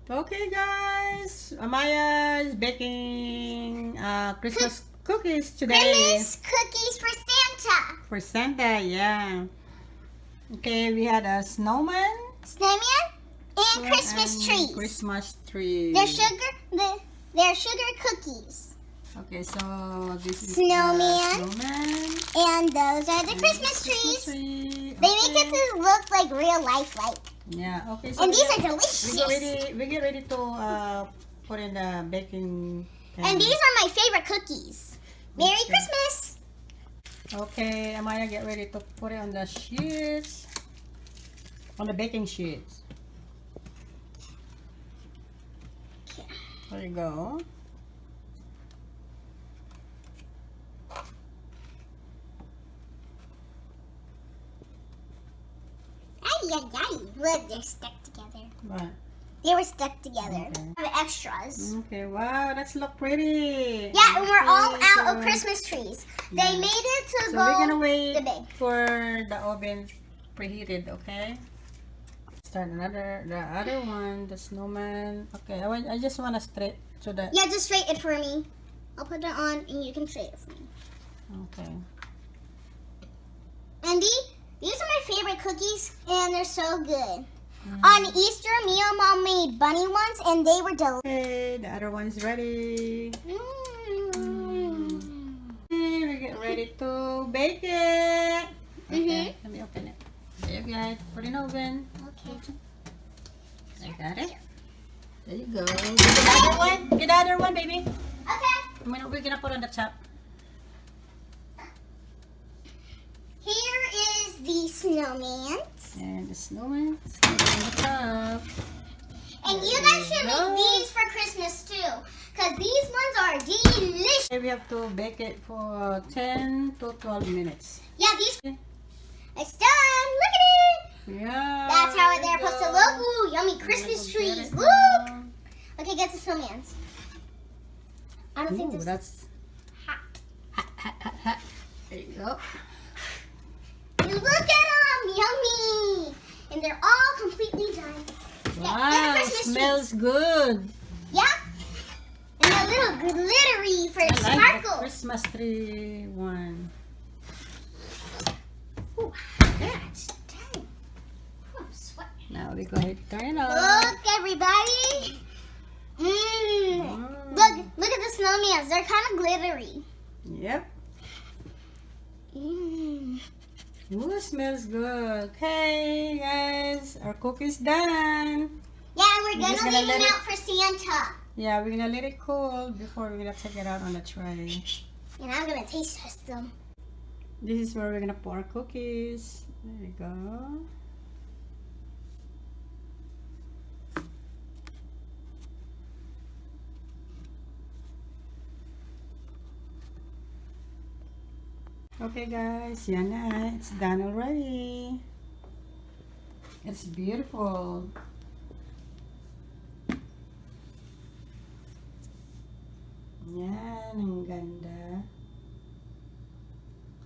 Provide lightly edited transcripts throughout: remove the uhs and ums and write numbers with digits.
Okay, guys, Amaya is baking Christmas cookies today. Christmas cookies for Santa. For Santa, yeah. Okay, we had a snowman Snowman and Christmas trees. Christmas tree. They're sugar cookies. Okay, so this is Snowman. the snowman. And those are the Christmas trees. Tree. They make it to look like real life like. Yeah, okay. So And these are we delicious. get ready to put in the baking pan. And these are my favorite cookies. Merry Christmas. Okay, Amaya, get ready to put it on the sheets. On the baking sheets. There you go. Look, they're stuck together. What? They were stuck together. Okay. The extras. Okay, wow, that's look pretty. Yeah, and we're all Okay, out of Christmas trees. They Yeah. made it to So go we're gonna wait the big. for the oven preheated, okay? Start the other one, the snowman. Okay, I just wanna straight to the. Yeah, just straight it for me. I'll put it on and you can straight it for me. Okay. And these are my favorite cookies and they're so good. On Easter, me and Mom made bunny ones and they were delicious. Okay, the other one is ready. Okay, we get ready to bake it. Okay, let me open it. There you go. Put it in the oven. Okay. I got it. There you go. Get the other one. Get the other one, baby. Okay. We're gonna put on the top. Here is the snowman. And the snowman is on the top. And you guys should make these for Christmas too. Because these ones are delicious. Okay, we have to bake it for 10 to 12 minutes. Yeah, these. It's done. Look at it. Yeah. That's how there they're you supposed to go. look. Ooh, yummy Christmas We're gonna trees. go get it Look. now. Okay, get the snowmans. I don't think Ooh, this that's hot. hot. There you go. Look at them, yummy. And they're all completely done. Wow, Christmas smells good. Yeah. And a little glittery for I like the sparkles. Christmas tree one. Ooh, that's done. Ooh, I'm sweating. Now we go ahead and turn it on. Look, everybody. Look at the snowmans. They're kind of glittery. Yep. Ooh, smells good. Okay, guys, our cookie's done. Yeah, and we're just gonna gonna leave let them it- out for Santa. Yeah, we're gonna let it cool before we're gonna take it out on the tray. And I'm gonna taste test them. This is where we're gonna put our cookies. There you go. Okay guys, yan na. It's done already. It's beautiful. Yan, ang ganda.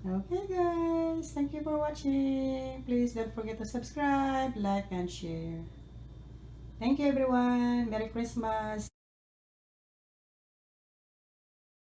Okay guys, thank you for watching. Please don't forget to subscribe, like, and share. Thank you everyone. Merry Christmas.